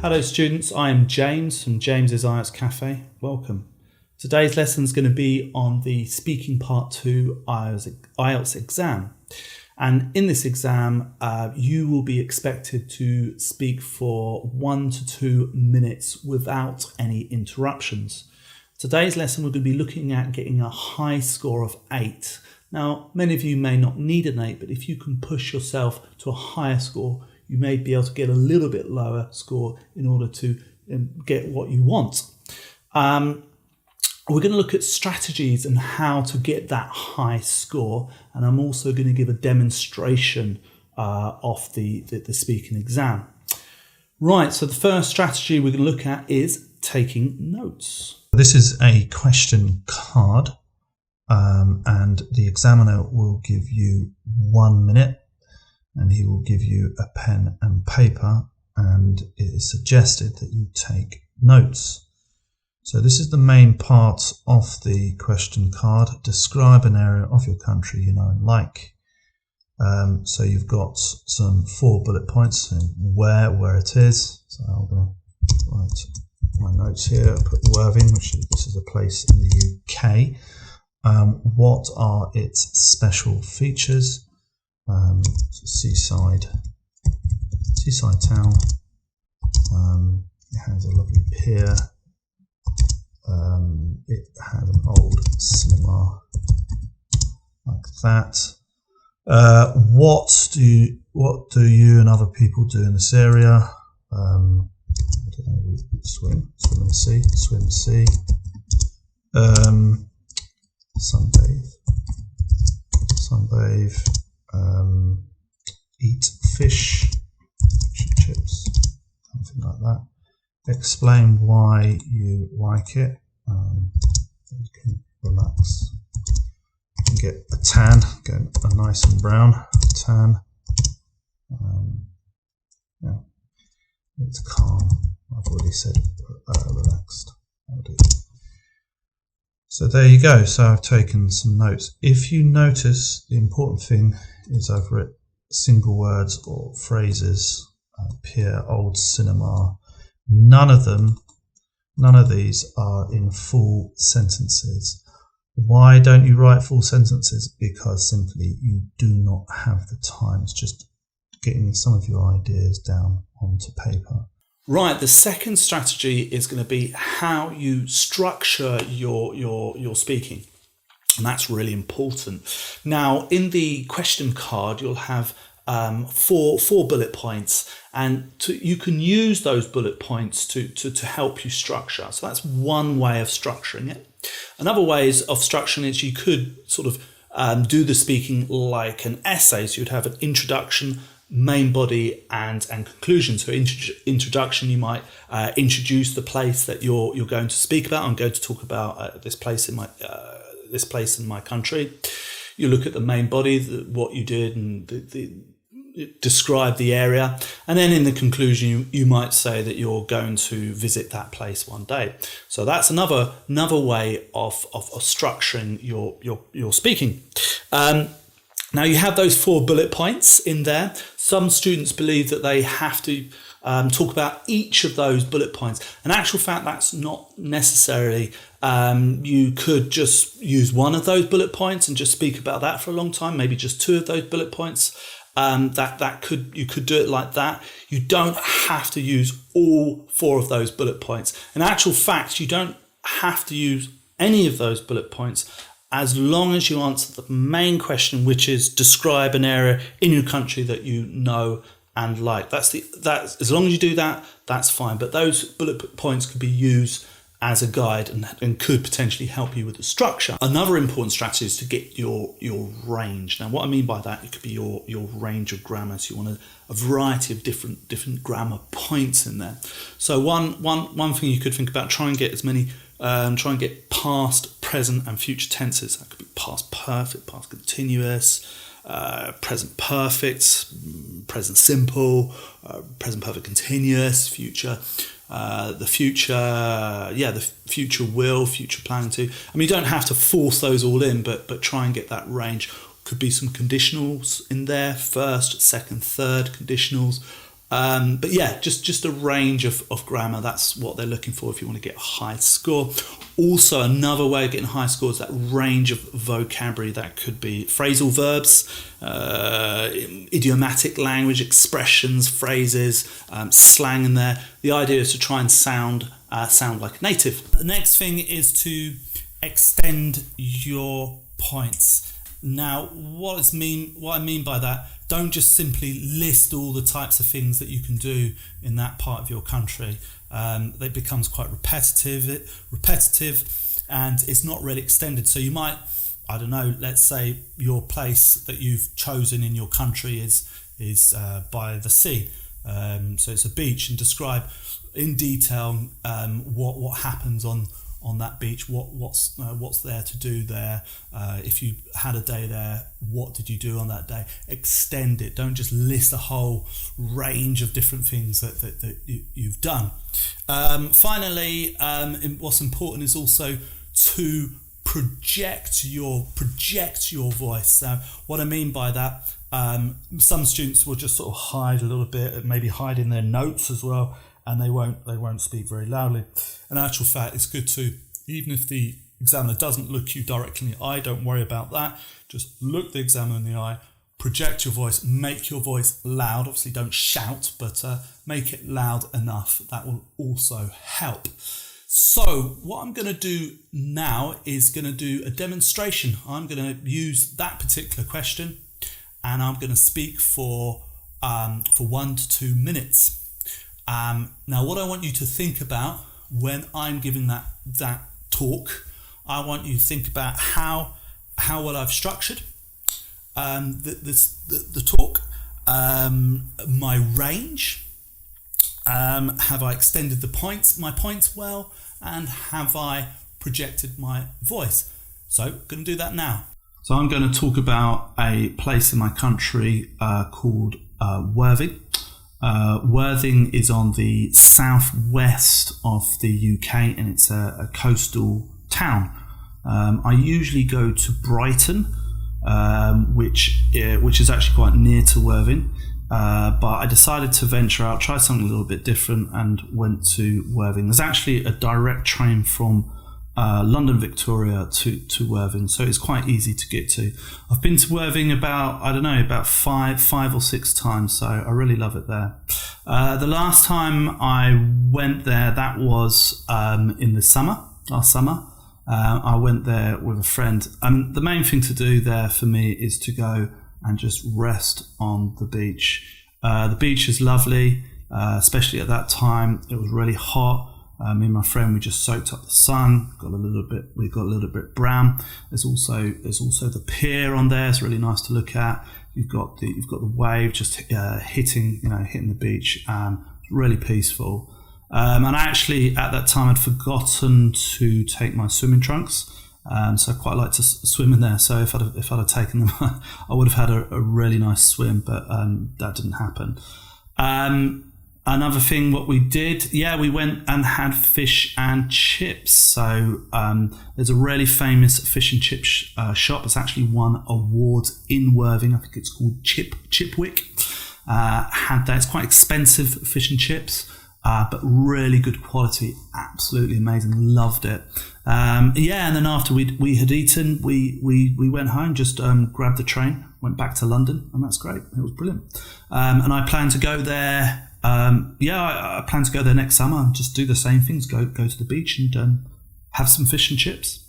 Hello students, I am James from James's IELTS Cafe. Welcome. Today's lesson is going to be on the speaking part 2 IELTS exam. And in this exam, you will be expected to speak for 1 to 2 minutes without any interruptions. Today's lesson, we're going to be looking at getting a high score of 8. Now, many of you may not need an 8, but if you can push yourself to a higher score, you may be able to get a little bit lower score in order to get what you want. We're going to look at strategies and how to get that high score, and I'm also going to give a demonstration of the speaking exam. Right, so the first strategy we're going to look at is taking notes. This is a question card, and the examiner will give you 1 minute. And he will give you a pen and paper, and it is suggested that you take notes. So this is the main part of the question card. Describe an area of your country you know and like. So you've got some 4 bullet points and where it is. So I'm going to write my notes here. I'll put Worthing, this is a place in the UK. What are its special features? Seaside town. It has a lovely pier. It has an old cinema like that. What do you and other people do in this area? I don't know. We swim in the sea. Swim sea. Sunbathe. Eat fish, chips, something like that. Explain why you like it. You can relax. You can get a tan, get a nice and brown tan. Yeah, it's calm. I've already said relaxed. So there you go. So I've taken some notes. If you notice, the important thing is over it, single words or phrases, pier, old cinema. None of these are in full sentences. Why don't you write full sentences? Because simply you do not have the time. It's just getting some of your ideas down onto paper. Right, the second strategy is going to be how you structure your speaking. And that's really important. Now, in the question card, you'll have four bullet points, and you can use those bullet points to help you structure. So that's one way of structuring it. Another way of structuring it is you could sort of do the speaking like an essay. So you'd have an introduction, main body, and conclusion. So introduction, you might introduce the place that you're going to speak about. I'm going to talk about this place in my country. You look at the main body, what you did, and describe the area. And then in the conclusion, you might say that you're going to visit that place one day. So that's another way of structuring your speaking. Now you have those 4 bullet points in there. Some students believe that they have to talk about each of those bullet points. In actual fact, that's not necessarily. You could just use one of those bullet points and just speak about that for a long time, maybe just 2 of those bullet points. You could do it like that. You don't have to use all 4 of those bullet points. In actual fact, you don't have to use any of those bullet points as long as you answer the main question, which is describe an area in your country that you know and like. That's as long as you do that, that's fine. But those bullet points could be used as a guide and could potentially help you with the structure. Another important strategy is to get your range. Now, what I mean by that, it could be your range of grammar. So you want a variety of different grammar points in there. So one thing you could think about, try and get past, present, and future tenses. That could be past perfect, past continuous, present perfect, present simple, present perfect continuous, future. The future will, future planning to. I mean, you don't have to force those all in, but try and get that range. Could be some conditionals in there, first, second, third conditionals, But yeah, just a range of grammar. That's what they're looking for if you want to get a high score. Also, another way of getting a high score is that range of vocabulary. That could be phrasal verbs, idiomatic language, expressions, phrases, slang in there. The idea is to try and sound like a native. The next thing is to extend your points. Now, what I mean by that, don't just simply list all the types of things that you can do in that part of your country. It becomes quite repetitive, and it's not really extended. So you might, I don't know, let's say your place that you've chosen in your country is by the sea. So it's a beach, and describe in detail what happens on that beach, what's there to do there. If you had a day there, what did you do on that day? Extend it. Don't just list a whole range of different things that you've done. Finally, what's important is also to project your voice. So what I mean by that, some students will just sort of hide a little bit, maybe hide in their notes as well, and they won't speak very loudly. In actual fact, it's good to, even if the examiner doesn't look you directly in the eye, don't worry about that. Just look the examiner in the eye, project your voice, make your voice loud. Obviously don't shout, but make it loud enough. That will also help. So what I'm going to do now is going to do a demonstration. I'm going to use that particular question, and I'm going to speak for 1 to 2 minutes. Now, what I want you to think about when I'm giving that talk, I want you to think about how well I've structured the talk, my range, have I extended my points well, and have I projected my voice? So, going to do that now. So I'm going to talk about a place in my country called Worthing. Worthing is on the southwest of the UK, and it's a coastal town. I usually go to Brighton, which is actually quite near to Worthing, but I decided to venture out, try something a little bit different, and went to Worthing. There's actually a direct train from London Victoria to Worthing, so it's quite easy to get to. I've been to Worthing about five or six times, so I really love it there. The last time I went there, that was in the last summer. I went there with a friend, and the main thing to do there for me is to go and just rest on the beach. The beach is lovely, especially at that time. It was really hot. Me and my friend, we just soaked up the sun. We got a little bit brown. There's also the pier on there. It's really nice to look at. You've got the wave just hitting the beach. It's really peaceful. And actually, at that time, I'd forgotten to take my swimming trunks. So I quite like to swim in there. So if I'd have taken them, I would have had a really nice swim. But that didn't happen. Another thing, what we did, we went and had fish and chips. So there's a really famous fish and chip shop. It's actually won awards in Worthing. I think it's called Chipwick. Had that. It's quite expensive fish and chips, but really good quality. Absolutely amazing. Loved it. And then after we had eaten, we went home, just grabbed the train, went back to London, and that's great. It was brilliant. And I plan to go there. I plan to go there next summer and just do the same things. Go to the beach and have some fish and chips.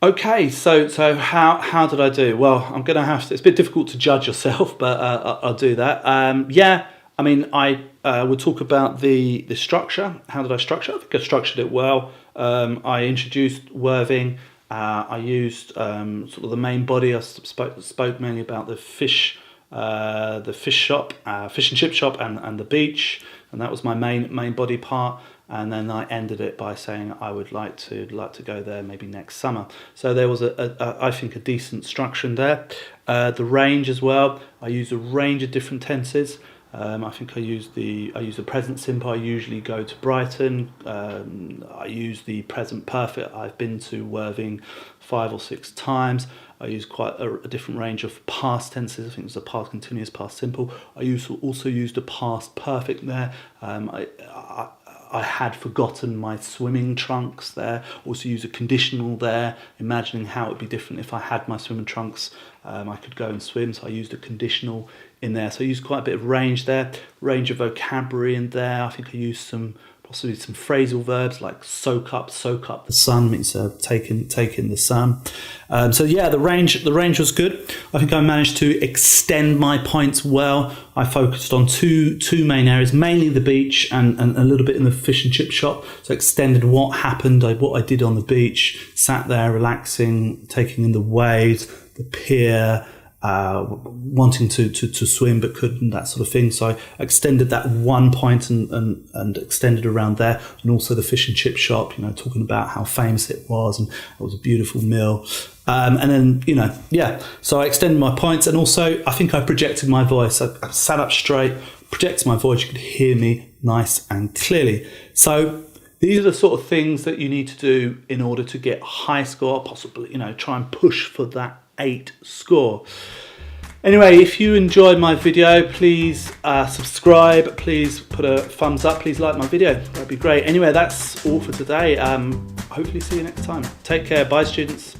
Okay, so how did I do? Well, I'm going to have to. It's a bit difficult to judge yourself, but I'll do that. I would talk about the structure. How did I structure? I think I structured it well. I introduced Worthing. I used sort of the main body. I spoke mainly about the fish shop, fish and chip shop, and the beach, and that was my main body part. And then I ended it by saying I would like to go there maybe next summer. So there was I think a decent structure in there. The range as well. I used a range of different tenses. I think I use the present simple. I usually go to Brighton. I use the present perfect. I've been to Worthing 5 or 6 times. I use quite a different range of past tenses. I think there's a past continuous, past simple. I also used a past perfect there. I had forgotten my swimming trunks there. Also use a conditional there, imagining how it would be different if I had my swimming trunks. I could go and swim, so I used a conditional in there. So I used quite a bit of range there, range of vocabulary in there. I think I used possibly some phrasal verbs like soak up the sun means taking the sun. So yeah, the range was good. I think I managed to extend my points well. I focused on two main areas, mainly the beach and a little bit in the fish and chip shop. So extended what happened, what I did on the beach, sat there relaxing, taking in the waves, the pier, wanting to swim but couldn't, that sort of thing. So I extended that 1 point and extended around there, and also the fish and chip shop, talking about how famous it was and it was a beautiful meal. And then, so I extended my points, and also I think I projected my voice. I sat up straight, projected my voice, you could hear me nice and clearly. So these are the sort of things that you need to do in order to get a high score, possibly, try and push for that 8 score. Anyway, if you enjoyed my video, please subscribe, please put a thumbs up, please like my video, that'd be great. Anyway, that's all for today. Hopefully see you next time. Take care, bye students.